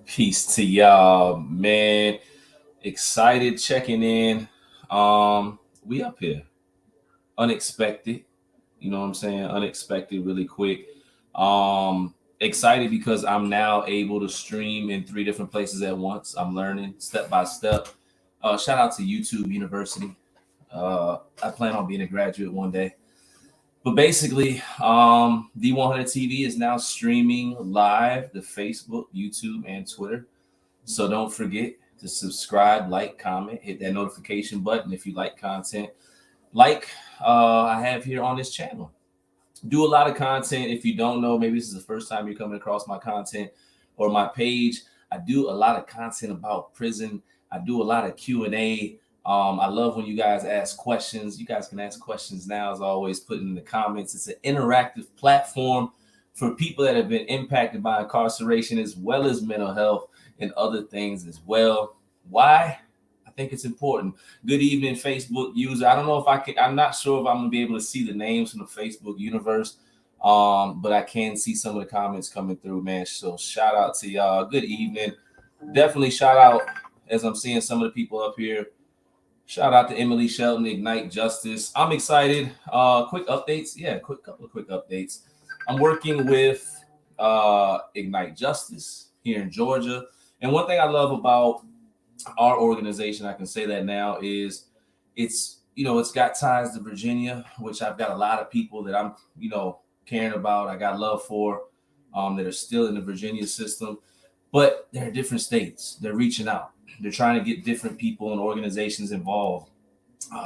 Peace to y'all, man. Excited checking in. We up here. Unexpected. You know what I'm saying? Unexpected, really quick. Excited because I'm now able to stream in 3 different places at once. I'm learning step by step. Shout out to YouTube University. I plan on being a graduate one day. But basically, D100 TV is now streaming live to Facebook, YouTube, and Twitter. So don't forget to subscribe, like, comment, hit that notification button if you like content like I have here on this channel. Do a lot of content. If you don't know, maybe this is the first time you're coming across my content or my page. I do a lot of content about prison. I do a lot of Q&A. I love when you guys ask questions. You guys can ask questions now, as always, put in the comments. It's an interactive platform for people that have been impacted by incarceration as well as mental health and other things as well. Why? I think it's important. Good evening, Facebook user. I don't know if I can, I'm not sure if I'm gonna be able to see the names from the Facebook universe. But I can see some of the comments coming through, man. So shout out to y'all. Good evening. Definitely shout out as I'm seeing some of the people up here. Shout out to Emily Shelton, Ignite Justice. I'm excited. Quick updates. Yeah, couple of quick updates. I'm working with Ignite Justice here in Georgia. And one thing I love about our organization, I can say that now, is it's got ties to Virginia, which I've got a lot of people that I'm caring about. I got love for that are still in the Virginia system, but they're different states. They're reaching out. They're trying to get different people and organizations involved.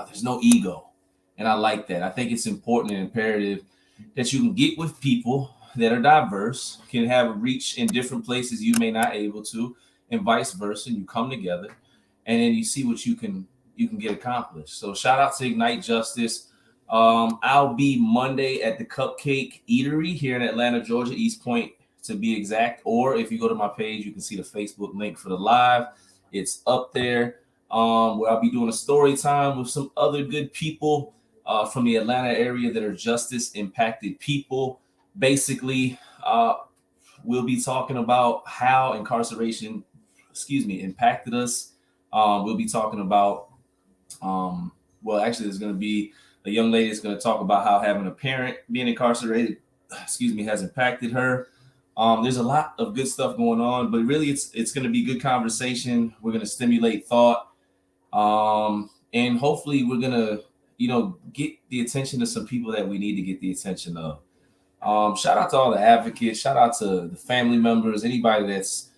There's no ego, and I like that. I think it's important and imperative that you can get with people that are diverse, can have a reach in different places you may not able to, and vice versa. And you come together, and then you see what you can get accomplished. So shout out to Ignite Justice. I'll be Monday at the Cupcake Eatery here in Atlanta, Georgia, East Point to be exact. Or if you go to my page, you can see the Facebook link for the live. It's up there. Where I'll be doing a story time with some other good people from the Atlanta area that are justice impacted people. Basically, we'll be talking about how incarceration, impacted us. We'll be talking about, actually, there's going to be a young lady that's going to talk about how having a parent being incarcerated, has impacted her. There's a lot of good stuff going on, but really it's going to be good conversation. We're going to stimulate thought. And hopefully we're going to, get the attention of some people that we need to get the attention of. Shout out to all the advocates. Shout out to the family members, anybody that's,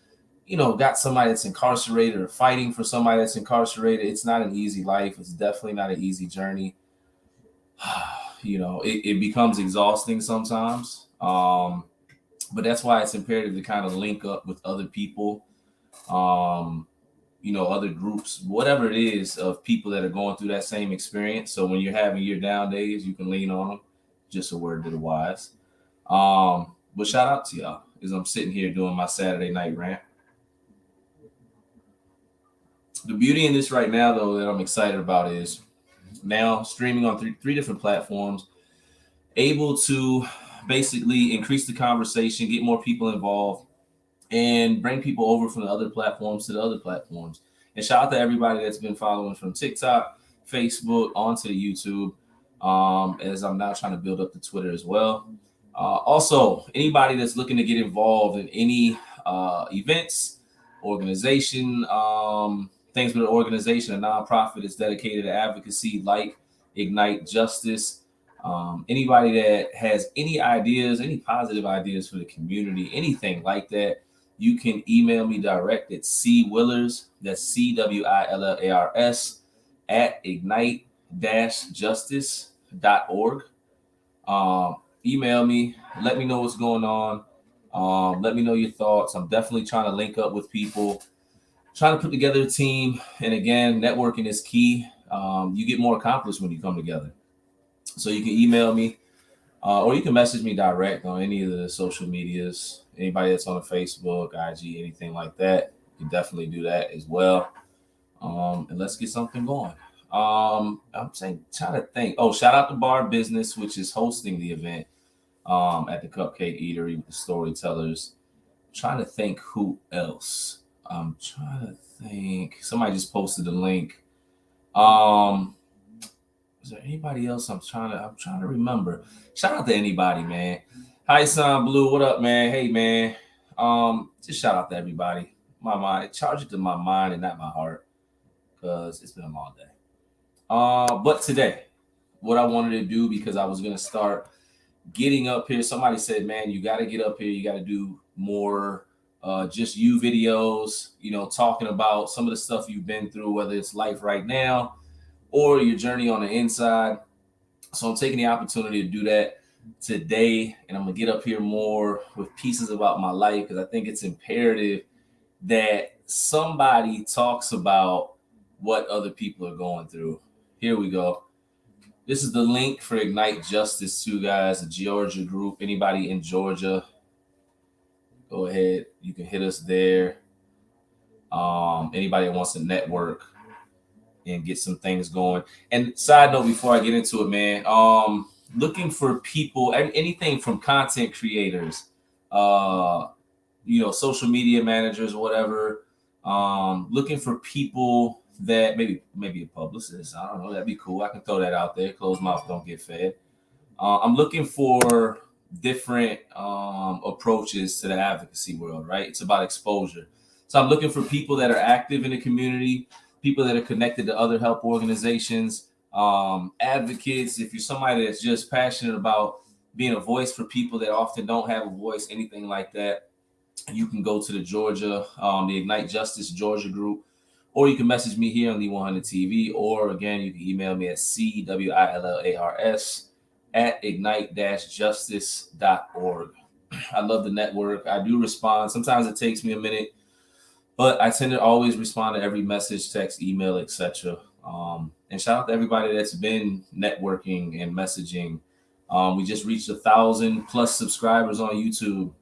got somebody that's incarcerated or fighting for somebody that's incarcerated. It's not an easy life. It's definitely not an easy journey. It becomes exhausting sometimes. But that's why it's imperative to kind of link up with other people, other groups, whatever it is, of people that are going through that same experience. So when you're having your down days, you can lean on them. Just a word to the wise. But shout out to y'all as I'm sitting here doing my Saturday night rant. The beauty in this right now, though, that I'm excited about is now streaming on three different platforms, able to basically increase the conversation, get more people involved, and bring people over from the other platforms to the other platforms. And shout out to everybody that's been following from TikTok, Facebook, onto the YouTube, as I'm now trying to build up the Twitter as well. Also, anybody that's looking to get involved in any events, organization, things with an organization, a nonprofit is dedicated to advocacy like Ignite Justice. Anybody that has any ideas, any positive ideas for the community, anything like that, you can email me direct at cwillars, that's CWILLARS, at ignite-justice.org. Email me, let me know what's going on. Let me know your thoughts. I'm definitely trying to link up with people, trying to put together a team. And again, networking is key. You get more accomplished when you come together. So you can email me, or you can message me direct on any of the social medias. Anybody that's on the Facebook, IG, anything like that, you can definitely do that as well. And let's get something going. I'm trying to think. Oh, shout out to Bar Business, which is hosting the event. at the Cupcake Eatery with the storytellers. Trying to think who else. I'm trying to think. Somebody just posted the link. Is there anybody else I'm trying to remember? Shout out to anybody, man. Hi, Son Blue. What up, man? Hey, man. Just shout out to everybody. My mind, charge it to my mind and not my heart, because it's been a long day. But today, what I wanted to do, because I was gonna start getting up here. Somebody said, man, you got to get up here. You got to do more just you videos, talking about some of the stuff you've been through, whether it's life right now or your journey on the inside. So I'm taking the opportunity to do that today. And I'm going to get up here more with pieces about my life, because I think it's imperative that somebody talks about what other people are going through. Here we go. This is the link for Ignite Justice too, guys, the Georgia group. Anybody in Georgia, go ahead. You can hit us there. Anybody that wants to network and get some things going. And side note, before I get into it, man, looking for people, anything from content creators, social media managers or whatever, looking for people that maybe a publicist. I don't know. That'd be cool. I can throw that out there. Closed mouth don't get fed. I'm looking for different approaches to the advocacy world, right? It's about exposure. So I'm looking for people that are active in the community, people that are connected to other help organizations, advocates. If you're somebody that's just passionate about being a voice for people that often don't have a voice, anything like that, you can go to the the Ignite Justice Georgia group, or you can message me here on the 100 TV, or again, you can email me at cwillars@ignite-justice.org. I love the network. I do respond. Sometimes it takes me a minute, but I tend to always respond to every message, text, email, etc. And shout out to everybody that's been networking and messaging. We just reached 1,000+ subscribers on YouTube,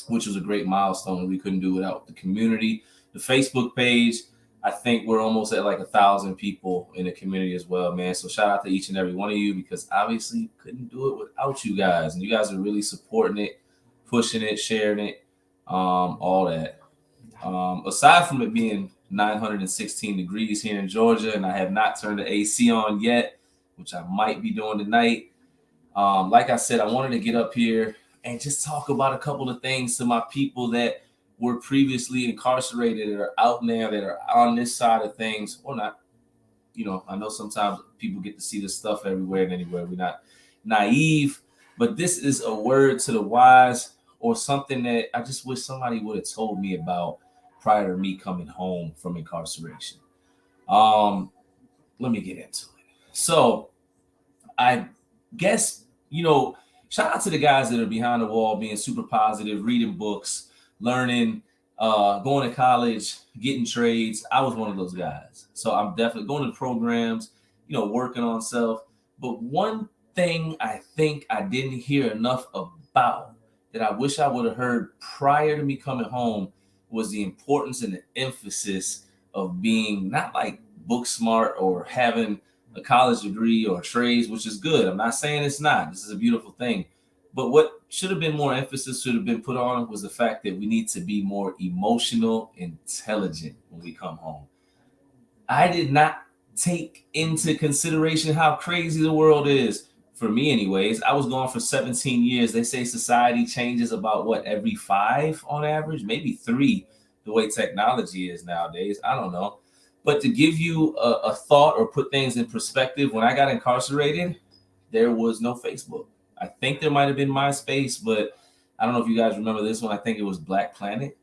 which was a great milestone. We couldn't do without the community. The Facebook page, I think we're almost at like 1,000 people in the community as well, man. So shout out to each and every one of you, because obviously couldn't do it without you guys. And you guys are really supporting it, pushing it, sharing it, all that. Aside from it being 916 degrees here in Georgia, and I have not turned the AC on yet, which I might be doing tonight. Like I said, I wanted to get up here and just talk about a couple of things to my people that were previously incarcerated, that are out there, that are on this side of things, or not. I know sometimes people get to see this stuff everywhere and anywhere. We're not naive, but this is a word to the wise, or something that I just wish somebody would have told me about prior to me coming home from incarceration. Let me get into it. So I guess, shout out to the guys that are behind the wall, being super positive, reading books, learning, going to college, getting trades. I was one of those guys. So I'm definitely going to programs, working on self. But one thing I think I didn't hear enough about, that I wish I would have heard prior to me coming home, was the importance and the emphasis of being not like book smart or having a college degree or trades, which is good. I'm not saying it's not. This is a beautiful thing. But what should have been more emphasis, should have been put on, was the fact that we need to be more emotional intelligent when we come home. I did not take into consideration how crazy the world is. For me anyways, I was gone for 17 years. They say society changes about every 5 on average, maybe 3, the way technology is nowadays. I don't know. But to give you a thought or put things in perspective, when I got incarcerated, there was no Facebook. I think there might have been MySpace, but I don't know if you guys remember this one. I think it was Black Planet.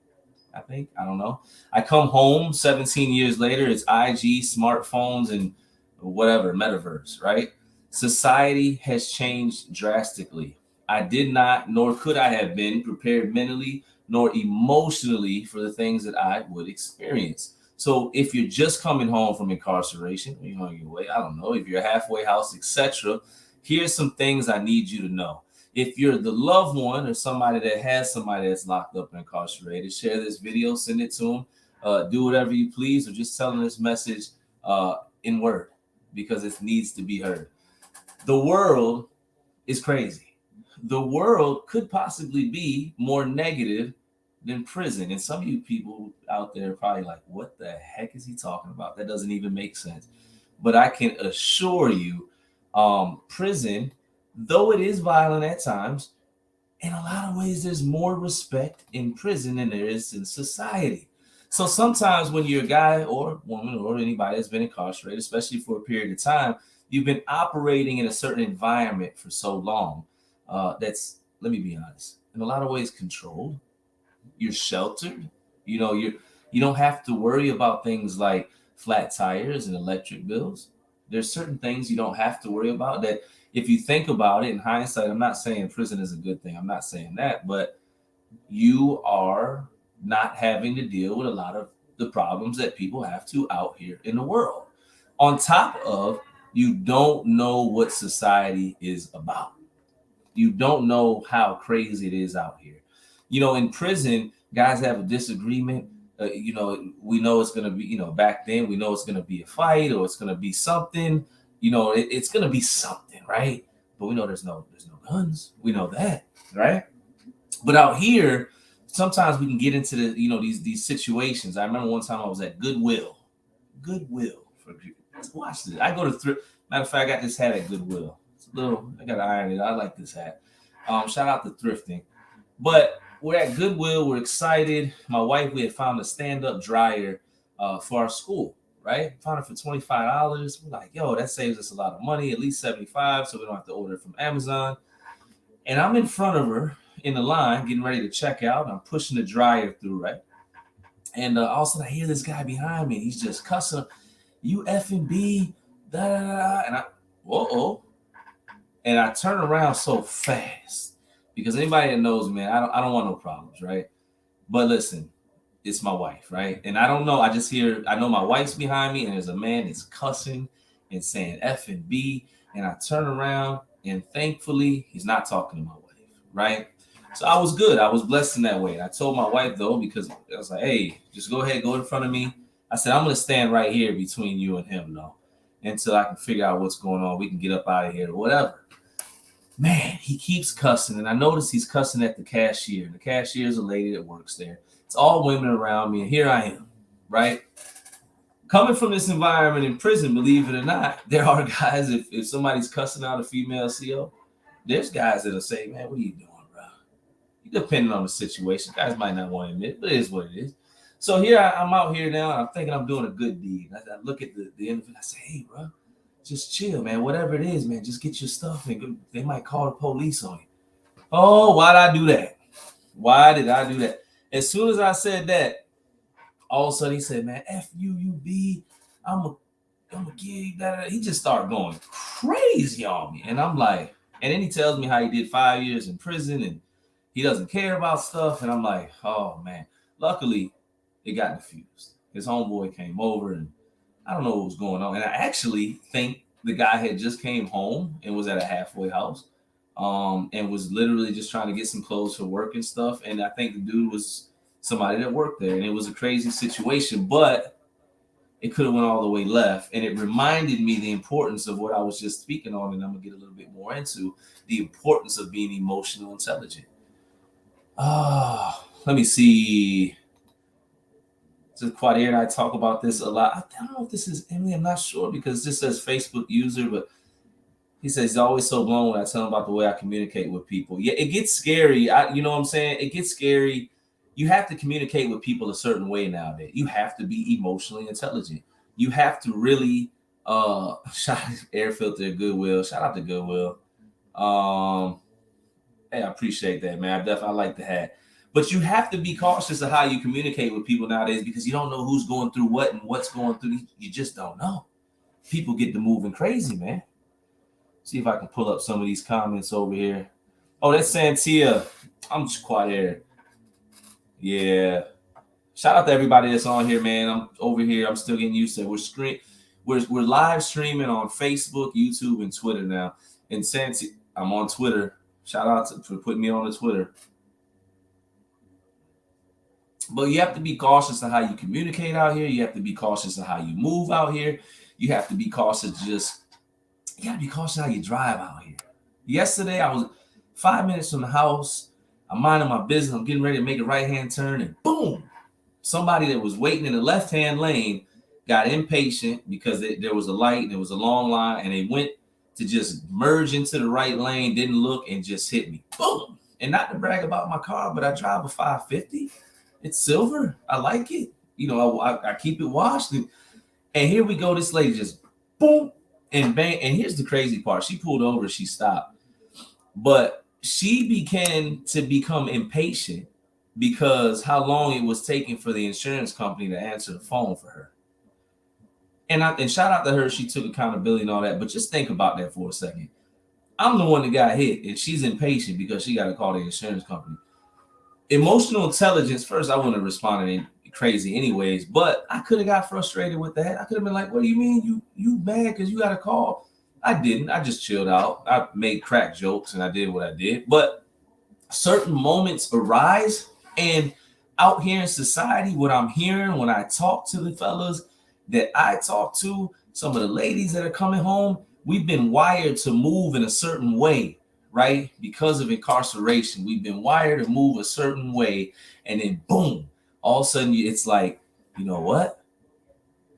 I don't know. I come home 17 years later, it's IG, smartphones, and whatever, metaverse, right? Society has changed drastically. I did not, nor could I have been prepared mentally nor emotionally for the things that I would experience. So if you're just coming home from incarceration, you're on your way, I don't know, if you're a halfway house, etc., here's some things I need you to know. If you're the loved one or somebody that has somebody that's locked up and incarcerated, share this video, send it to them, do whatever you please, or just tell them this message in word, because it needs to be heard. The world is crazy. the world could possibly be more negative than prison. And some of you people out there are probably like, what the heck is he talking about? That doesn't even make sense. But I can assure you, prison, though it is violent at times, in a lot of ways, there's more respect in prison than there is in society. So sometimes when you're a guy or woman or anybody that's been incarcerated, especially for a period of time, you've been operating in a certain environment for so long. That's, let me be honest, in a lot of ways controlled. You're sheltered. You don't have to worry about things like flat tires and electric bills. There's certain things you don't have to worry about that if you think about it in hindsight, I'm not saying prison is a good thing. I'm not saying that, but you are not having to deal with a lot of the problems that people have to out here in the world. On top of, you don't know what society is about. You don't know how crazy it is out here. In prison, guys have a disagreement. We know it's going to be, back then, we know it's going to be a fight or it's going to be something. It's going to be something, right? But we know there's no guns. We know that, right? But out here, sometimes we can get into these situations. I remember one time I was at Goodwill for watch this. I go to thrift. Matter of fact, I got this hat at Goodwill. It's a little. I got to iron it. I like this hat. Shout out to thrifting. But we're at Goodwill. We're excited. My wife, we had found a stand-up dryer for our school. Right? Found it for $25. We're like, yo, that saves us a lot of money, at least $75, so we don't have to order it from Amazon. And I'm in front of her in the line, getting ready to check out. I'm pushing the dryer through, right? And all of a sudden, I hear this guy behind me. He's just cussing, you effing B, da da da. And whoa. And I turn around so fast because anybody that knows, man, I don't want no problems, right? But listen, it's my wife, right? And I don't know. I know my wife's behind me, and there's a man that's cussing and saying F and B. And I turn around, and thankfully, he's not talking to my wife, right? So I was good. I was blessed in that way. And I told my wife, though, because I was like, hey, just go ahead, go in front of me. I said, I'm going to stand right here between you and him, though, until I can figure out what's going on. We can get up out of here or whatever. Man, he keeps cussing, and I noticed he's cussing at the cashier. The cashier is a lady that works there. It's all women around me, and here I am, right? Coming from this environment in prison, believe it or not, there are guys, if somebody's cussing out a female CO, there's guys that'll say, man, what are you doing, bro? Depending on the situation. Guys might not want to admit it, but it is what it is. So here I'm out here now, and I'm thinking I'm doing a good deed. I look at the end of it, I say, hey, bro, just chill, man. Whatever it is, man, just get your stuff, and they might call the police on you. Oh, why'd I do that? Why did I do that? As soon as I said that, all of a sudden he said, man, F you, you B, I'm a give you that. He just started going crazy on me. And I'm like, and then he tells me how he did 5 years in prison and he doesn't care about stuff. And I'm like, oh man. Luckily, it got diffused. His homeboy came over and I don't know what was going on. And I actually think the guy had just came home and was at a halfway house. And was literally just trying to get some clothes for work and stuff. And I think the dude was somebody that worked there. And it was a crazy situation, but it could have went all the way left. And it reminded me the importance of what I was just speaking on. And I'm going to get a little bit more into the importance of being emotional intelligent. Let me see. Quadier and I talk about this a lot. I don't know if this is Emily. I'm not sure because this says Facebook user, but he says he's always so blown when I tell him about the way I communicate with people. Yeah, it gets scary. You know what I'm saying? It gets scary. You have to communicate with people a certain way nowadays. You have to be emotionally intelligent. You have to really shout air filter Goodwill. Shout out to Goodwill. Hey, I appreciate that, man. I like the hat. But you have to be cautious of how you communicate with people nowadays because you don't know who's going through what and what's going through. You just don't know. People get to moving crazy, man. See if I can pull up some of these comments over here. Oh, that's Santia. I'm just quiet here. Yeah. Shout out to everybody that's on here, man. I'm over here. I'm still getting used to it. We're live streaming on Facebook, YouTube, and Twitter now. And Santia, I'm on Twitter. Shout out for putting me on the Twitter. But you have to be cautious of how you communicate out here. You have to be cautious of how you move out here. You have to be cautious you got to be cautious how you drive out here. Yesterday, 5 minutes from the house. I'm minding my business. I'm getting ready to make a right-hand turn, and boom, somebody that was waiting in the left-hand lane got impatient because there was a light and there was a long line, and they went to just merge into the right lane, didn't look, and just hit me. Boom. And not to brag about my car, but I drive a 550. It's silver. I like it. I keep it washed. And here we go. This lady just boom and bang. And here's the crazy part. She pulled over. She stopped. But she began to become impatient because how long it was taking for the insurance company to answer the phone for her. And shout out to her. She took accountability and all that. But just think about that for a second. I'm the one that got hit, and she's impatient because she got to call the insurance company. Emotional intelligence, first, I wouldn't have responded crazy anyways, but I could have got frustrated with that. I could have been like, what do you mean you mad because you got a call? I didn't. I just chilled out. I made crack jokes, and I did what I did. But certain moments arise, and out here in society, what I'm hearing when I talk to the fellas that I talk to, some of the ladies that are coming home, we've been wired to move in a certain way, right? Because of incarceration, we've been wired to move a certain way. And then boom, all of a sudden it's like, you know what?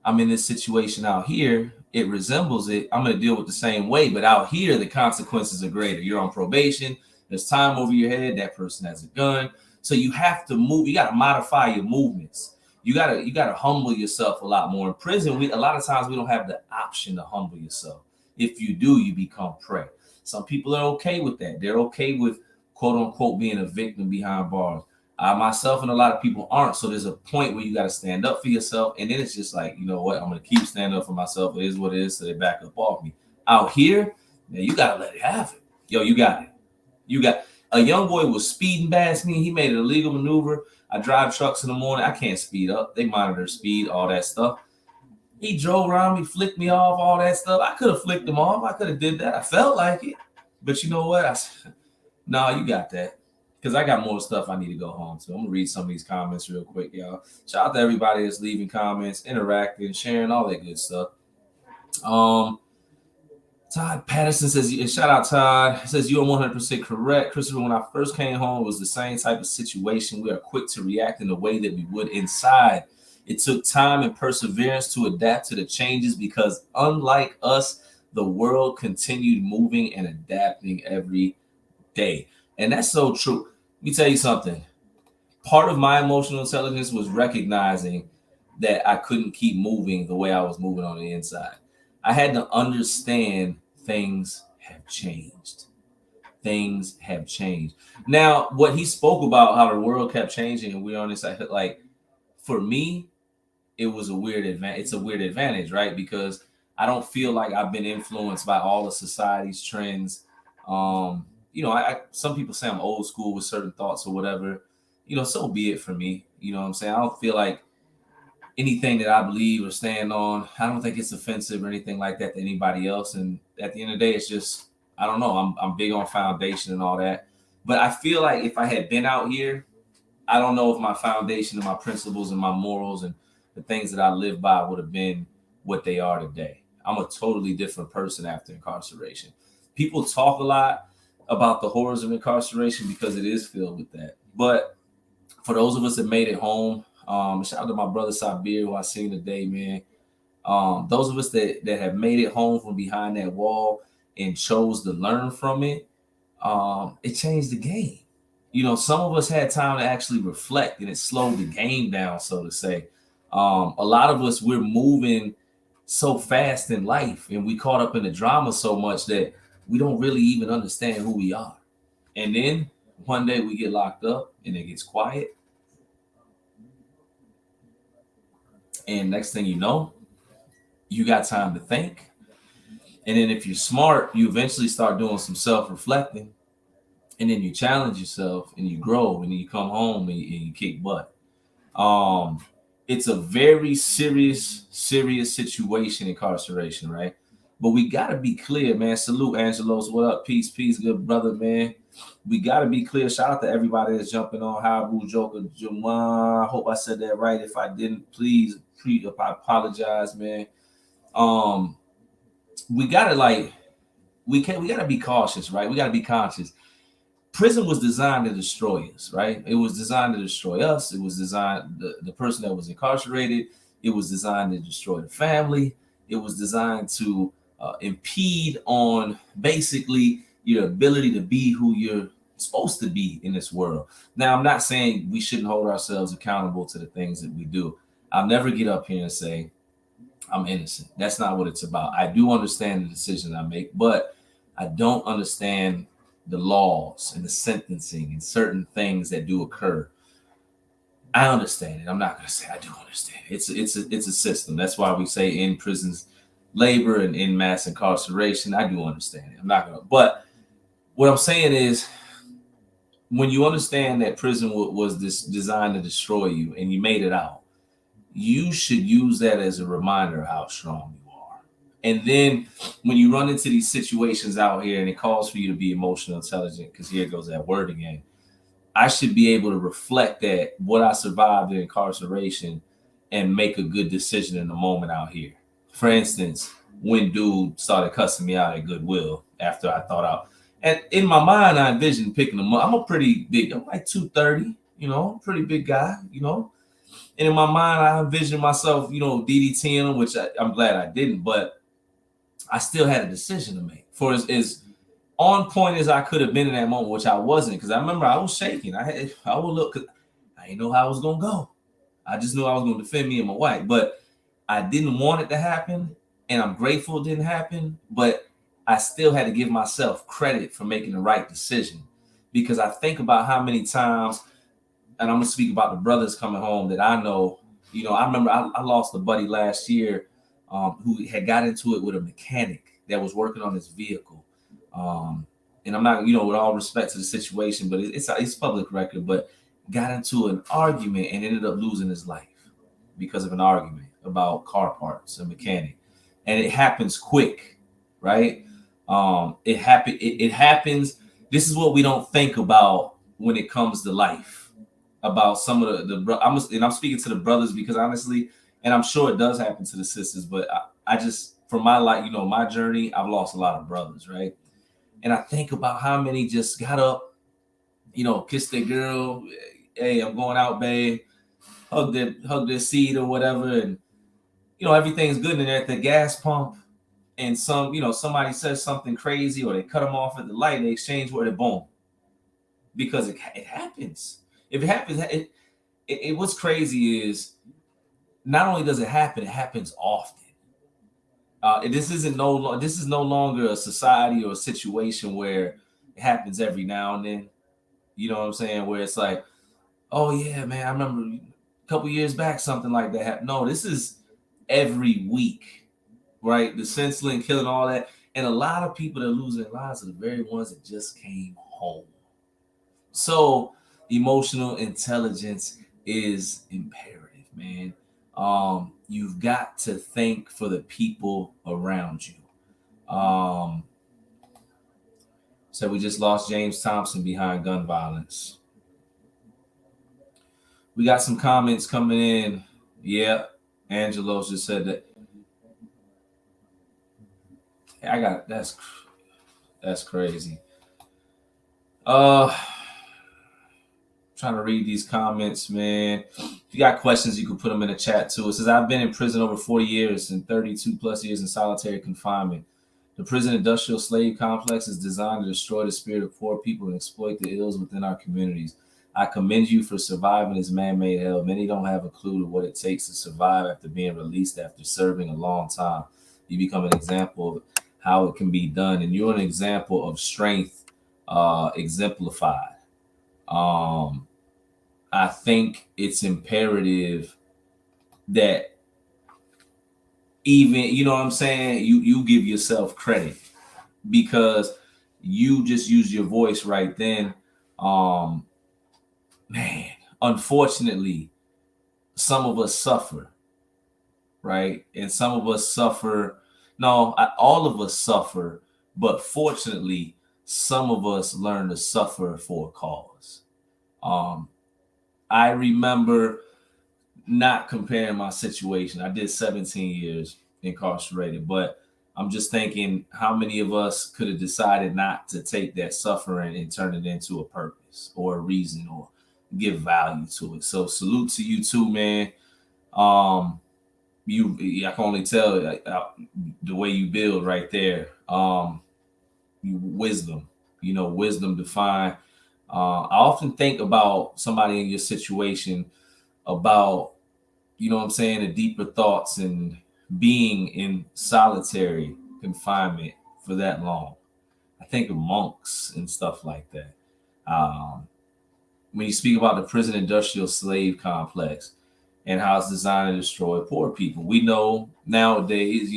I'm in this situation out here. It resembles it. I'm going to deal with the same way. But out here, the consequences are greater. You're on probation. There's time over your head. That person has a gun. So you have to move. You got to modify your movements. You gotta humble yourself a lot more. In prison, a lot of times we don't have the option to humble yourself. If you do, you become prey. Some people are okay with that. They're okay with quote unquote being a victim behind bars. I myself and a lot of people aren't. So there's a point where you got to stand up for yourself. And then it's just like, you know what? I'm going to keep standing up for myself. It is what it is. So they back up off me. Out here, man, you got to let it happen. Yo, you got it. A young boy was speeding past me. He made an illegal maneuver. I drive trucks in the morning. I can't speed up. They monitor speed, all that stuff. He drove around me, flicked me off, all that stuff. I could have flicked him off. I could have did that. I felt like it. But you know what? I said, no, you got that. Because I got more stuff I need to go home to. I'm going to read some of these comments real quick, y'all. Shout out to everybody that's leaving comments, interacting, sharing, all that good stuff. Todd Patterson says, shout out Todd, says you are 100% correct. Christopher, when I first came home, it was the same type of situation. We are quick to react in the way that we would inside. It took time and perseverance to adapt to the changes because unlike us, the world continued moving and adapting every day. And that's so true. Let me tell you something. Part of my emotional intelligence was recognizing that I couldn't keep moving the way I was moving on the inside. I had to understand things have changed. Things have changed. Now, what he spoke about, how the world kept changing and we're on this, like, for me, it was a weird advantage. It's a weird advantage, right? Because I don't feel like I've been influenced by all of society's trends. Some people say I'm old school with certain thoughts or whatever. So be it for me. You know what I'm saying? I don't feel like anything that I believe or stand on, I don't think it's offensive or anything like that to anybody else. And at the end of the day, it's just, I don't know. I'm big on foundation and all that. But I feel like if I had been out here, I don't know if my foundation and my principles and my morals and the things that I live by would have been what they are today. I'm a totally different person after incarceration. People talk a lot about the horrors of incarceration because it is filled with that. But for those of us that made it home, shout out to my brother Sabir, who I seen today, man. Those of us that have made it home from behind that wall and chose to learn from it, it changed the game. Some of us had time to actually reflect, and it slowed the game down, so to say. A lot of us, we're moving so fast in life, and we caught up in the drama so much that we don't really even understand who we are. And then one day we get locked up, and it gets quiet. And next thing you know, you got time to think. And then if you're smart, you eventually start doing some self-reflecting. And then you challenge yourself and you grow and you come home and you kick butt. It's a very serious situation, incarceration, right? But we got to be clear, man. Salute, Angelos. What up? Peace, good brother, man. We got to be clear. Shout out to everybody that's jumping on. Habu, Joker, Juwan. I hope I said that right. If I didn't, please, I apologize, man. We got to we got to be cautious, right? We got to be conscious. prison was designed to destroy us, right? It was designed to destroy us. It was designed, the person that was incarcerated, it was designed to destroy the family. It was designed to impede on basically your ability to be who you're supposed to be in this world. Now, I'm not saying we shouldn't hold ourselves accountable to the things that we do. I'll never get up here and say, I'm innocent. That's not what it's about. I do understand the decisions I make, but I don't understand the laws and the sentencing and certain things that do occur. I understand it. I'm not going to say I do understand it. It's a system. That's why we say in prisons labor and in mass incarceration. I do understand it. I'm not going to. But what I'm saying is, when you understand that prison was this designed to destroy you and you made it out, you should use that as a reminder of how strong you are. And then when you run into these situations out here and it calls for you to be emotional intelligent, because here goes that word again, I should be able to reflect that what I survived in incarceration and make a good decision in the moment out here. For instance, when dude started cussing me out at Goodwill after I thought out. And in my mind, I envisioned picking him up. I'm a pretty big, I'm like 230, pretty big guy, And in my mind, I envisioned myself, DDTing him, which I'm glad I didn't, but I still had a decision to make. For as on point as I could have been in that moment, which I wasn't, because I remember I was shaking. I would look, I didn't know how I was gonna go. I just knew I was gonna defend me and my wife, but I didn't want it to happen, and I'm grateful it didn't happen. But I still had to give myself credit for making the right decision, because I think about how many times, and I'm gonna speak about the brothers coming home that I know. I remember I lost a buddy last year who had got into it with a mechanic that was working on his vehicle. And I'm not, with all respect to the situation, but it's public record, but got into an argument and ended up losing his life because of an argument about car parts and mechanic. And it happens quick, right? It happens. This is what we don't think about when it comes to life, about some of I'm speaking to the brothers because honestly, and I'm sure it does happen to the sisters, but I just, from my life, my journey, I've lost a lot of brothers, right? And I think about how many just got up, kissed their girl, hey, I'm going out, babe, hug their seat or whatever, and everything's good, and they're at the gas pump, and somebody says something crazy, or they cut them off at the light, and they exchange word, boom, because it happens. If it happens, what's crazy is not only does it happen, it happens often. This is no longer a society or a situation where it happens every now and then. You know what I'm saying? Where it's like, oh yeah, man, I remember a couple years back something like that happened. No, this is every week, right? The senseless killing, all that, and a lot of people that lose their lives are the very ones that just came home. So emotional intelligence is imperative, man. You've got to think for the people around you. So we just lost James Thompson behind gun violence. We got some comments coming in. Yeah, Angelo just said that. That's crazy. Trying to read these comments, man. If you got questions, you can put them in the chat too. It says, I've been in prison over 40 years and 32 plus years in solitary confinement. The prison industrial slave complex is designed to destroy the spirit of poor people and exploit the ills within our communities. I commend you for surviving this man-made hell. Many don't have a clue of what it takes to survive after being released after serving a long time. You become an example of how it can be done, and you're an example of strength exemplified. I think it's imperative that even, what I'm saying, you give yourself credit, because you just use your voice right then. Man, unfortunately, some of us suffer, right? And some of us suffer. No, all of us suffer, but fortunately, some of us learn to suffer for a cause. I remember, not comparing my situation. I did 17 years incarcerated, but I'm just thinking how many of us could have decided not to take that suffering and turn it into a purpose or a reason or give value to it. So salute to you too, man. Um, I can only tell the way you build right there. Wisdom, wisdom defined. I often think about somebody in your situation about, what I'm saying, the deeper thoughts and being in solitary confinement for that long. I think of monks and stuff like that. Um, when you speak about the prison industrial slave complex and how it's designed to destroy poor people, we know nowadays,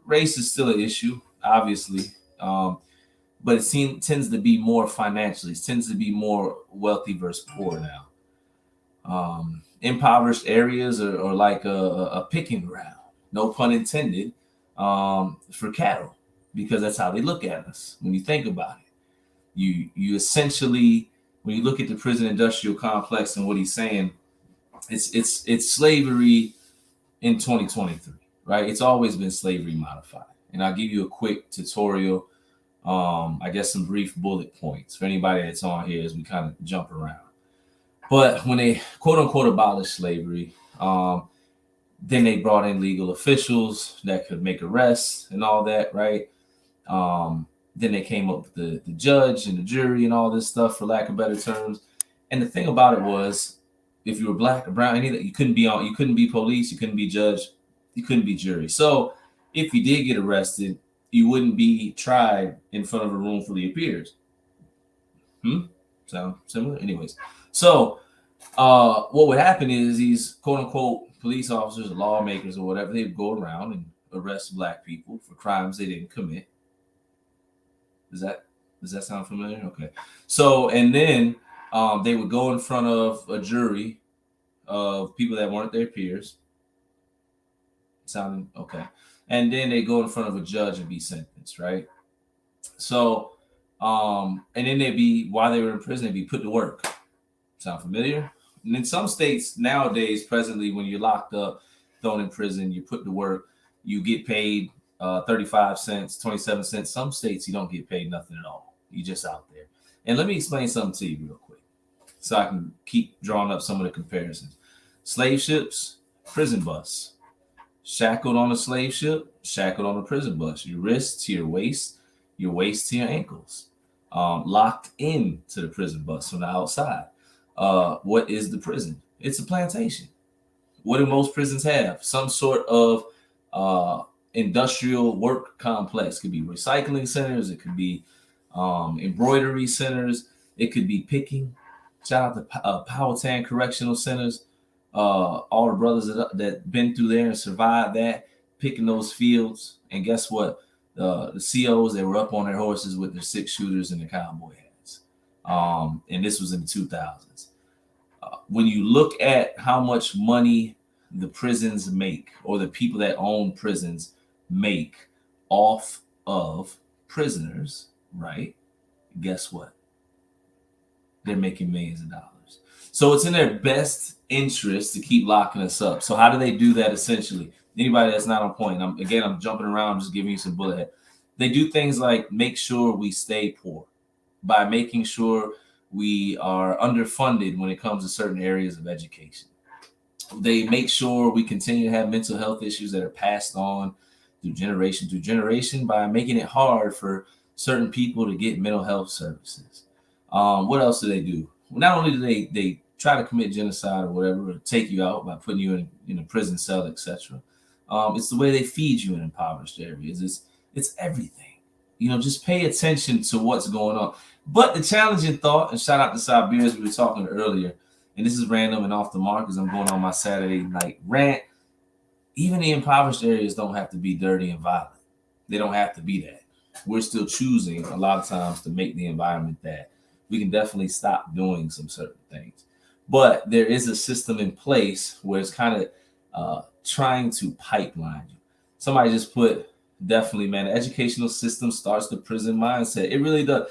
race is still an issue, obviously, but tends to be more financially. It tends to be more wealthy versus poor now. Impoverished areas are like a picking ground, no pun intended, for cattle, because that's how they look at us. When you think about it, you essentially, when you look at the prison industrial complex and what he's saying, it's slavery in 2023, right? It's always been slavery modified, and I'll give you a quick tutorial. I guess some brief bullet points for anybody that's on here as we kind of jump around. But when they quote unquote abolished slavery, then they brought in legal officials that could make arrests and all that, right? Then they came up with the judge and the jury and all this stuff, for lack of better terms. And the thing about it was, if you were black or brown, you couldn't be police, you couldn't be judge, you couldn't be jury. So if you did get arrested, you wouldn't be tried in front of a room full of peers. Sound similar? Anyways, so what would happen is these quote unquote police officers or lawmakers or whatever, they'd go around and arrest black people for crimes they didn't commit. Does that sound familiar? Okay. So, and then they would go in front of a jury of people that weren't their peers. Sounding okay. And then they go in front of a judge and be sentenced, right? So, and then while they were in prison, they'd be put to work. Sound familiar? And in some states nowadays, presently, when you're locked up, thrown in prison, you're put to work, you get paid 35 cents, 27 cents. Some states you don't get paid nothing at all. You're just out there. And let me explain something to you real quick so I can keep drawing up some of the comparisons. Slave ships, prison bus. Shackled on a slave ship, shackled on a prison bus. Your wrists to your waist to your ankles. Locked in to the prison bus from the outside. What is the prison? It's a plantation. What do most prisons have? Some sort of industrial work complex. It could be recycling centers. It could be embroidery centers. It could be picking. Shout out to Powhatan Correctional Centers. All the brothers that been through there and survived that, picking those fields. And guess what? The COs, they were up on their horses with their 6-shooters and their cowboy hats. And this was in the 2000s. When you look at how much money the prisons make, or the people that own prisons make off of prisoners, right? Guess what? They're making millions of dollars. So it's in their best interest to keep locking us up. So how do they do that essentially? Anybody that's not on point, I'm jumping around, I'm just giving you some bullet head. They do things like make sure we stay poor by making sure we are underfunded when it comes to certain areas of education. They make sure we continue to have mental health issues that are passed on through generation by making it hard for certain people to get mental health services. What else do they do? Well, not only do they try to commit genocide or whatever, or take you out by putting you in a prison cell, etc. It's the way they feed you in impoverished areas. It's everything. Just pay attention to what's going on. But the challenging thought, and shout out to Sabir, we were talking earlier, and this is random and off the mark because I'm going on my Saturday night rant. Even the impoverished areas don't have to be dirty and violent. They don't have to be that. We're still choosing a lot of times to make the environment that. We can definitely stop doing some certain things. But there is a system in place where it's kind of trying to pipeline you. Somebody just put, definitely, man, the educational system starts the prison mindset. It really does.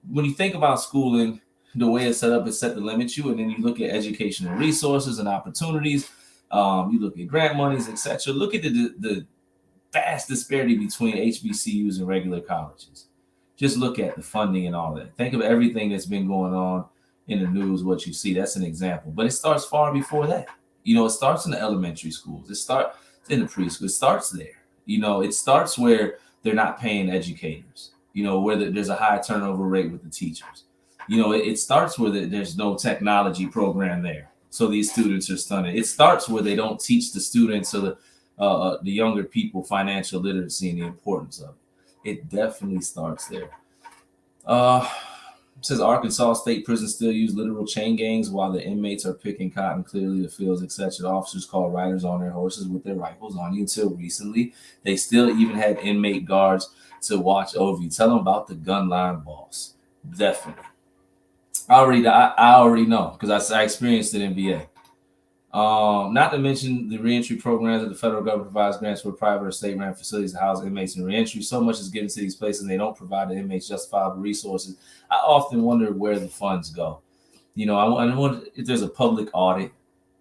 When you think about schooling, the way it's set up is set to limit you, and then you look at educational resources and opportunities. You look at grant monies, etc. Look at the vast disparity between HBCUs and regular colleges. Just look at the funding and all that. Think of everything that's been going on in the news, what you see. That's an example. But it starts far before that. It starts in the elementary schools. It starts in the preschool. It starts there. It starts where they're not paying educators, where there's a high turnover rate with the teachers. It starts where there's no technology program there. So these students are stunned. It starts where they don't teach the students or the younger people financial literacy and the importance of it. It definitely starts there. It says Arkansas State Prison still use literal chain gangs while the inmates are picking cotton, clearly the fields, etc. The officers call riders on their horses with their rifles on you. Until recently, they still even had inmate guards to watch over you. Tell them about the gun line boss. Definitely. I already know because I experienced it in VA. Not to mention the reentry programs that the federal government provides grants for private or state-run facilities to house inmates in reentry. So much is given to these places, and they don't provide the inmates justifiable resources. I often wonder where the funds go. I wonder if there's a public audit.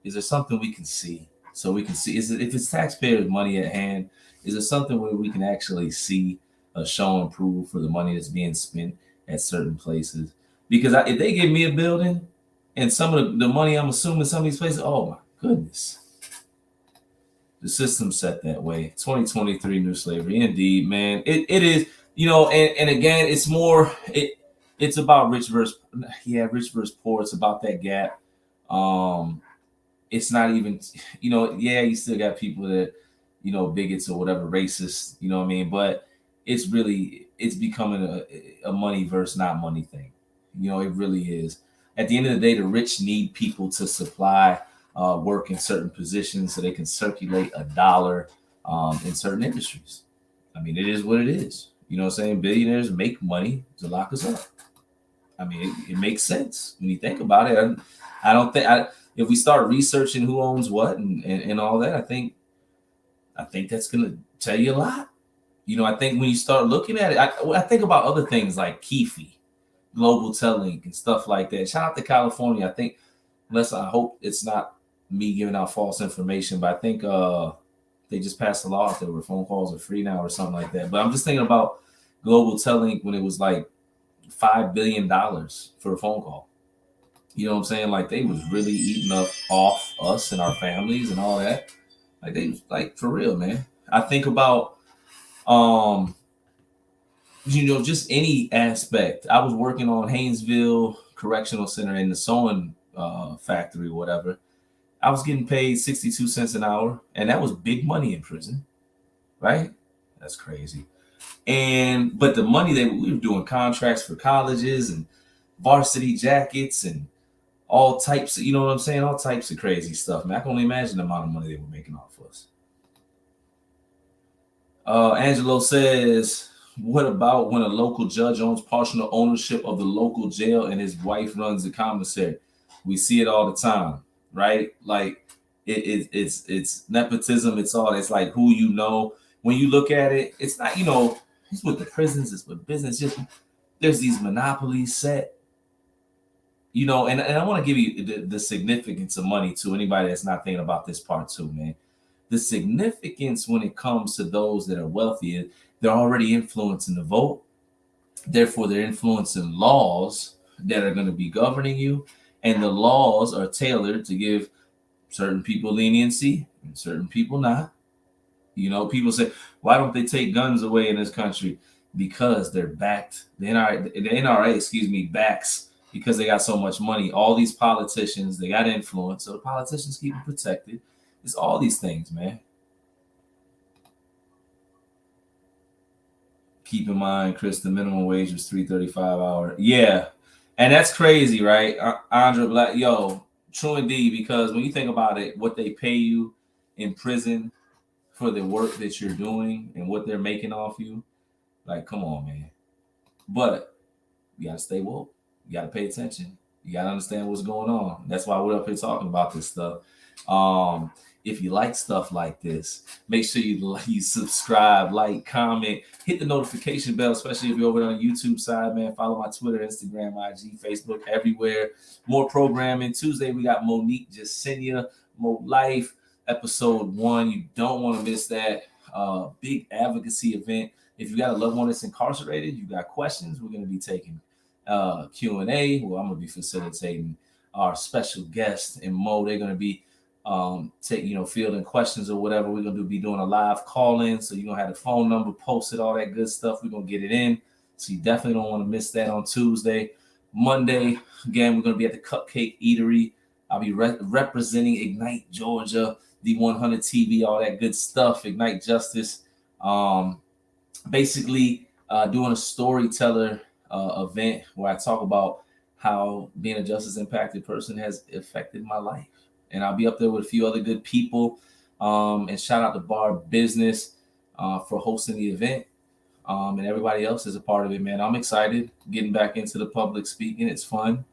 Is there something we can see so we can see? If it's taxpayers' money at hand, is there something where we can actually see a show and prove for the money that's being spent at certain places? Because if they give me a building and some of the money I'm assuming some of these places, oh my goodness. The system's set that way. 2023 new slavery. Indeed, man. It is, and again, it's more, it's about rich versus poor. It's about that gap. It's not even, you still got people that, bigots or whatever, racist, you know what I mean? But it's becoming a money versus not money thing. It really is. At the end of the day, the rich need people to supply work in certain positions so they can circulate a dollar in certain industries. I mean, it is what it is. You know what I'm saying? Billionaires make money to lock us up. I mean, it makes sense when you think about it. I don't think if we start researching who owns what and all that, I think that's going to tell you a lot. I think when you start looking at it, I think about other things like Keefe, Global Telling, and stuff like that. Shout out to California. I think, I hope it's not me giving out false information, but I think they just passed a law out there where phone calls are free now or something like that. But I'm just thinking about Global Telling when it was like $5 billion for a phone call. You know what I'm saying? Like they was really eating up off us and our families and all that. Like they was like for real, man. I think about just any aspect. I was working on Haynesville Correctional Center in the sewing factory, whatever. I was getting paid 62 cents an hour, and that was big money in prison, right? That's crazy. But the money we were doing contracts for colleges and varsity jackets and all types of, you know what I'm saying? All types of crazy stuff, man. I can only imagine the amount of money they were making off us. Angelo says, what about when a local judge owns partial ownership of the local jail and his wife runs the commissary? We see it all the time, right? Like it's nepotism. It's like who you know. When you look at it, it's not, it's with the prisons, it's with business. Just there's these monopolies set, and I want to give you the significance of money to anybody that's not thinking about this part too, man. The significance when it comes to those that are wealthy, they're already influencing the vote. Therefore, they're influencing laws that are going to be governing you. And the laws are tailored to give certain people leniency and certain people not. People say, why don't they take guns away in this country? Because they're backed. The NRA, backs because they got so much money. All these politicians, they got influence. So the politicians keep them protected. It's all these things, man. Keep in mind, Chris, the minimum wage was $3.35 an hour. Yeah. And that's crazy, right? Andre Black, true indeed, because when you think about it, what they pay you in prison for the work that you're doing and what they're making off you, like, come on, man. But you got to stay woke. You got to pay attention. You got to understand what's going on. That's why we're up here talking about this stuff. If you like stuff like this, make sure you subscribe, like, comment, hit the notification bell, especially if you're over on the YouTube side, man. Follow my Twitter, Instagram, IG, Facebook, everywhere. More programming. Tuesday, we got Monique Jasenia, Mo Life, episode 1. You don't want to miss that. big advocacy event. If you got a loved one that's incarcerated, you got questions, we're going to be taking Q&A. Well, I'm going to be facilitating our special guest and Mo. They're going to be fielding questions or whatever. We're going to be doing a live call-in. So you're going to have the phone number posted, all that good stuff. We're going to get it in. So you definitely don't want to miss that on Tuesday. Monday, again, we're going to be at the Cupcake Eatery. I'll be representing Ignite Georgia, the 100 TV, all that good stuff, Ignite Justice. Basically, doing a storyteller event where I talk about how being a justice impacted person has affected my life. And I'll be up there with a few other good people. And shout out to Bar Business for hosting the event. And everybody else is a part of it, man. I'm excited getting back into the public speaking. It's fun.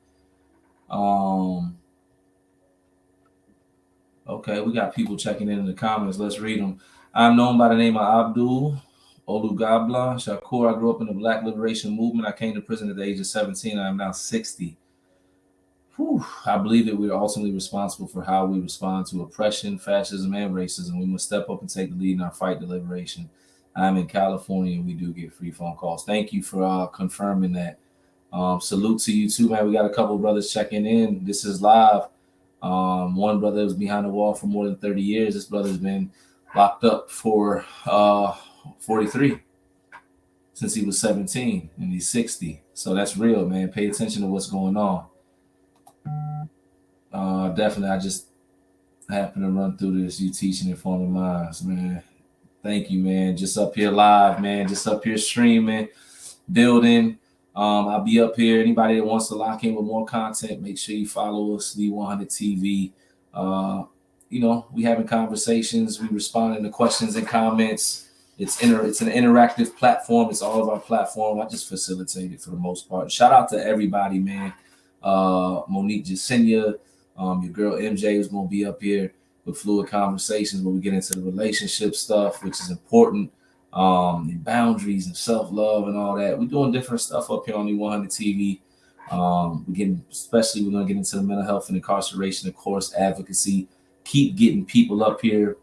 Okay, we got people checking in the comments. Let's read them. I'm known by the name of Abdul Olugabla Shakur. I grew up in the Black Liberation Movement. I came to prison at the age of 17. I am now 60. I believe that we are ultimately responsible for how we respond to oppression, fascism, and racism. We must step up and take the lead in our fight to liberation. I'm in California, and we do get free phone calls. Thank you for confirming that. Salute to you too, man. We got a couple of brothers checking in. This is live. One brother was behind the wall for more than 30 years. This brother's been locked up for 43 since he was 17, and he's 60. So that's real, man. Pay attention to what's going on. Definitely, I just happen to run through this. You teaching informing minds, man. Thank you, man. Just up here live, man. Just up here streaming, building. I'll be up here. Anybody that wants to lock in with more content, make sure you follow us, the 100 TV. We having conversations. We responding to questions and comments. It's an interactive platform. It's all of our platform. I just facilitate it for the most part. Shout out to everybody, man. Monique Jasenia, your girl MJ is going to be up here with Fluid Conversations where we get into the relationship stuff, which is important, and boundaries and self-love and all that. We're doing different stuff up here on the 100 TV. We're going to get into the mental health and incarceration, of course, advocacy. Keep getting people up here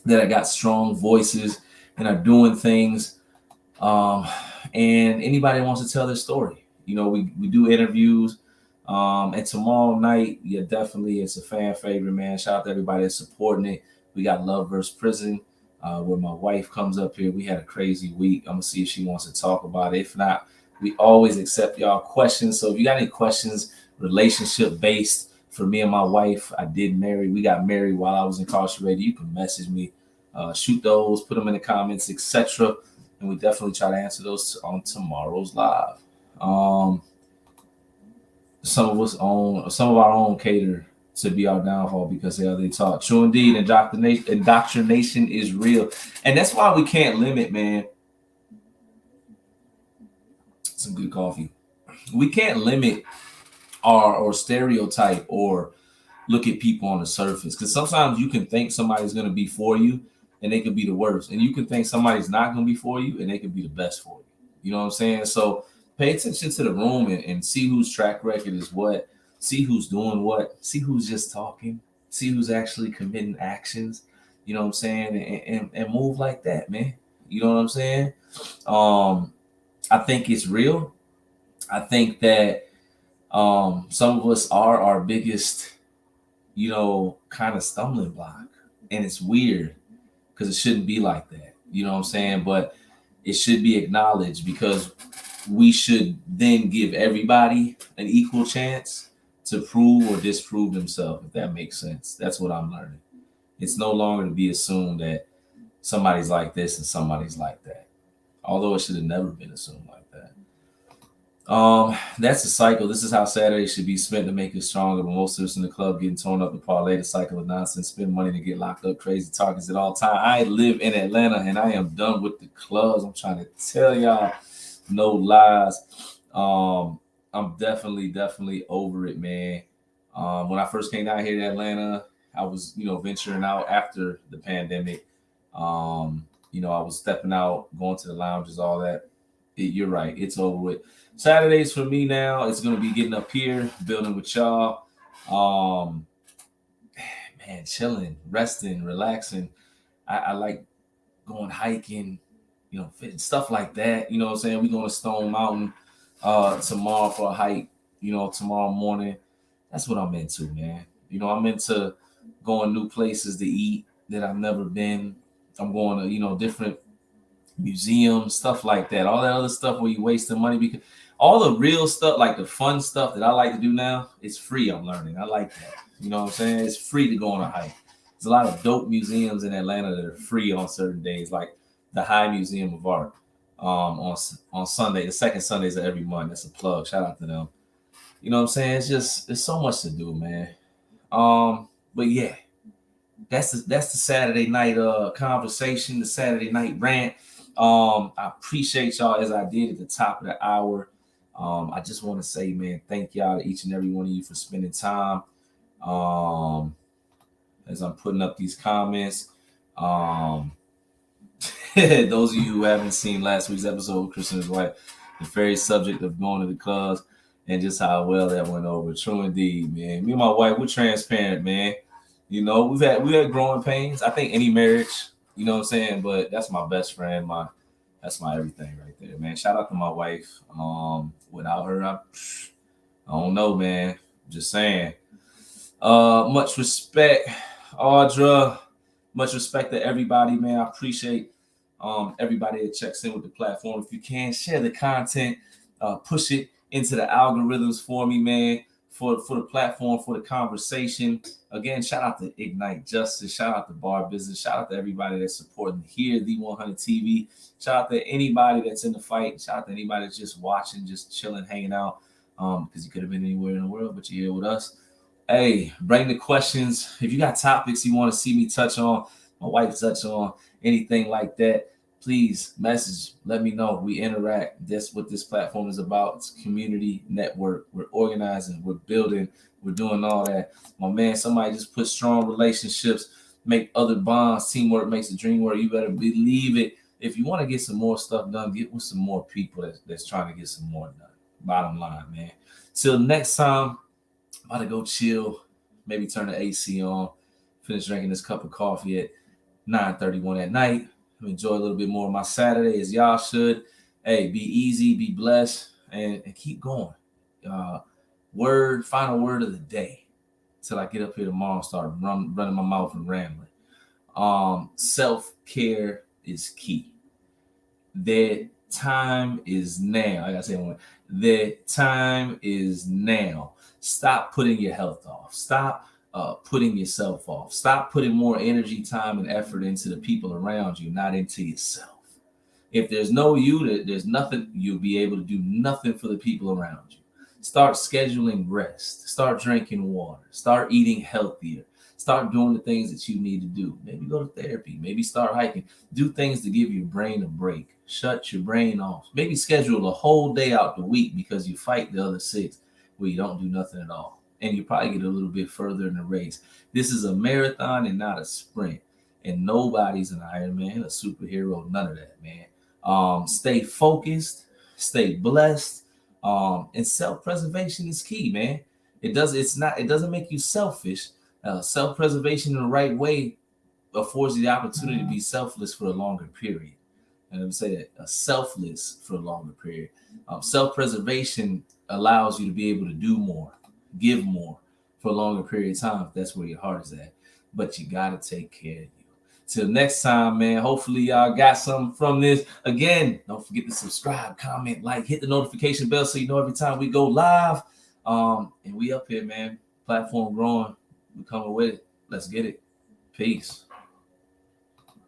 that have got strong voices and are doing things. And anybody wants to tell their story. We do interviews. And tomorrow night, definitely it's a fan favorite, man. Shout out to everybody that's supporting it. We got Love vs. Prison, where my wife comes up here. We had a crazy week. I'm gonna see if she wants to talk about it. If not, we always accept y'all questions. So if you got any questions, relationship based, for me and my wife, we got married while I was incarcerated. You can message me, shoot those, put them in the comments, etc. And we definitely try to answer those on tomorrow's live. Some of our own cater to be our downfall because of how they talk. True indeed, indoctrination is real. And that's why we can't limit, man. Some good coffee. We can't limit or stereotype or look at people on the surface. Because sometimes you can think somebody's going to be for you and they could be the worst. And you can think somebody's not going to be for you and they could be the best for you. You know what I'm saying? So pay attention to the room and see whose track record is what, see who's doing what, see who's just talking, see who's actually committing actions, you know what I'm saying, and move like that, man. You know what I'm saying? I think it's real. I think that some of us are our biggest, kind of stumbling block. And it's weird because it shouldn't be like that. You know what I'm saying? But it should be acknowledged because we should then give everybody an equal chance to prove or disprove themselves, if that makes sense. That's what I'm learning. It's no longer to be assumed that somebody's like this and somebody's like that. Although it should have never been assumed like that. That's a cycle. This is how Saturday should be spent to make us stronger. But most of us in the club getting torn up and parlay the cycle of nonsense, spend money to get locked up, crazy targets at all time. I live in Atlanta and I am done with the clubs. I'm trying to tell y'all. No lies. I'm definitely over it, man. When I first came down here to Atlanta, I was, venturing out after the pandemic. I was stepping out, going to the lounges, all that. You're right. It's over with. Saturdays for me now, it's going to be getting up here, building with y'all. Man, chilling, resting, relaxing. I like going hiking, stuff like that. You know what I'm saying? We going to Stone Mountain tomorrow for a hike, tomorrow morning. That's what I'm into, man. I'm into going new places to eat that I've never been. I'm going to, different museums, stuff like that. All that other stuff where you wasting money, because all the real stuff, like the fun stuff that I like to do now, it's free. I'm learning. I like that. You know what I'm saying? It's free to go on a hike. There's a lot of dope museums in Atlanta that are free on certain days, like the High Museum of Art on Sunday, the second Sundays of every month. That's a plug. Shout out to them. You know what I'm saying? It's so much to do, man. But yeah, that's the Saturday night conversation, the Saturday night rant. I appreciate y'all, as I did at the top of the hour. I just want to say, man, thank y'all to each and every one of you for spending time. As I'm putting up these comments, those of you who haven't seen last week's episode with Chris and his wife, the very subject of going to the clubs and just how well that went over. True indeed, man. Me and my wife, we're transparent, man. We've had growing pains. I think any marriage, you know what I'm saying? But that's my best friend. That's my everything right there, man. Shout out to my wife. Without her, I don't know, man. Just saying. Much respect, Audra. Much respect to everybody, man. I appreciate everybody that checks in with the platform. If you can, share the content, push it into the algorithms for me, man, for the platform, for the conversation. Again, shout out to Ignite Justice. Shout out to Bar Business. Shout out to everybody that's supporting here, the 100 TV. Shout out to anybody that's in the fight. Shout out to anybody that's just watching, just chilling, hanging out, because you could have been anywhere in the world, but you're here with us. Hey, bring the questions. If you got topics you want to see me touch on, my wife touch on, anything like that, please message. Let me know. We interact. That's what this platform is about. It's a community network. We're organizing. We're building. We're doing all that. My man, somebody just put strong relationships, make other bonds. Teamwork makes the dream work. You better believe it. If you want to get some more stuff done, get with some more people that's trying to get some more done. Bottom line, man. Till next time. I'm about to go chill, maybe turn the AC on, finish drinking this cup of coffee at 9:31 at night. Enjoy a little bit more of my Saturday, as y'all should. Hey, be easy, be blessed, and keep going. Final word of the day, till I get up here tomorrow and start running my mouth and rambling. Self-care is key. That time is now. I gotta say one. The time is now. Stop putting your health off. Stop putting yourself off. Stop putting more energy, time, and effort into the people around you, not into yourself. If there's no you, there's nothing. You'll be able to do nothing for the people around you. Start scheduling rest. Start drinking water. Start eating healthier. Start doing the things that you need to do. Maybe go to therapy. Maybe start hiking. Do things to give your brain a break. Shut your brain off. Maybe schedule a whole day out the week because you fight the other 6 where you don't do nothing at all. And you probably get a little bit further in the race. This is a marathon and not a sprint. And nobody's an Iron Man, a superhero, none of that, man. Stay focused, stay blessed. And self-preservation is key, man. It doesn't make you selfish. Self-preservation in the right way affords you the opportunity to be selfless for a longer period. And I'm saying that selfless for a longer period. Self-preservation allows you to be able to do more, give more for a longer period of time. If that's where your heart is at. But you got to take care of you. Till next time, man. Hopefully y'all got something from this. Again, don't forget to subscribe, comment, like, hit the notification bell so you know every time we go live. And we up here, man. Platform growing. We coming with it. Let's get it. Peace.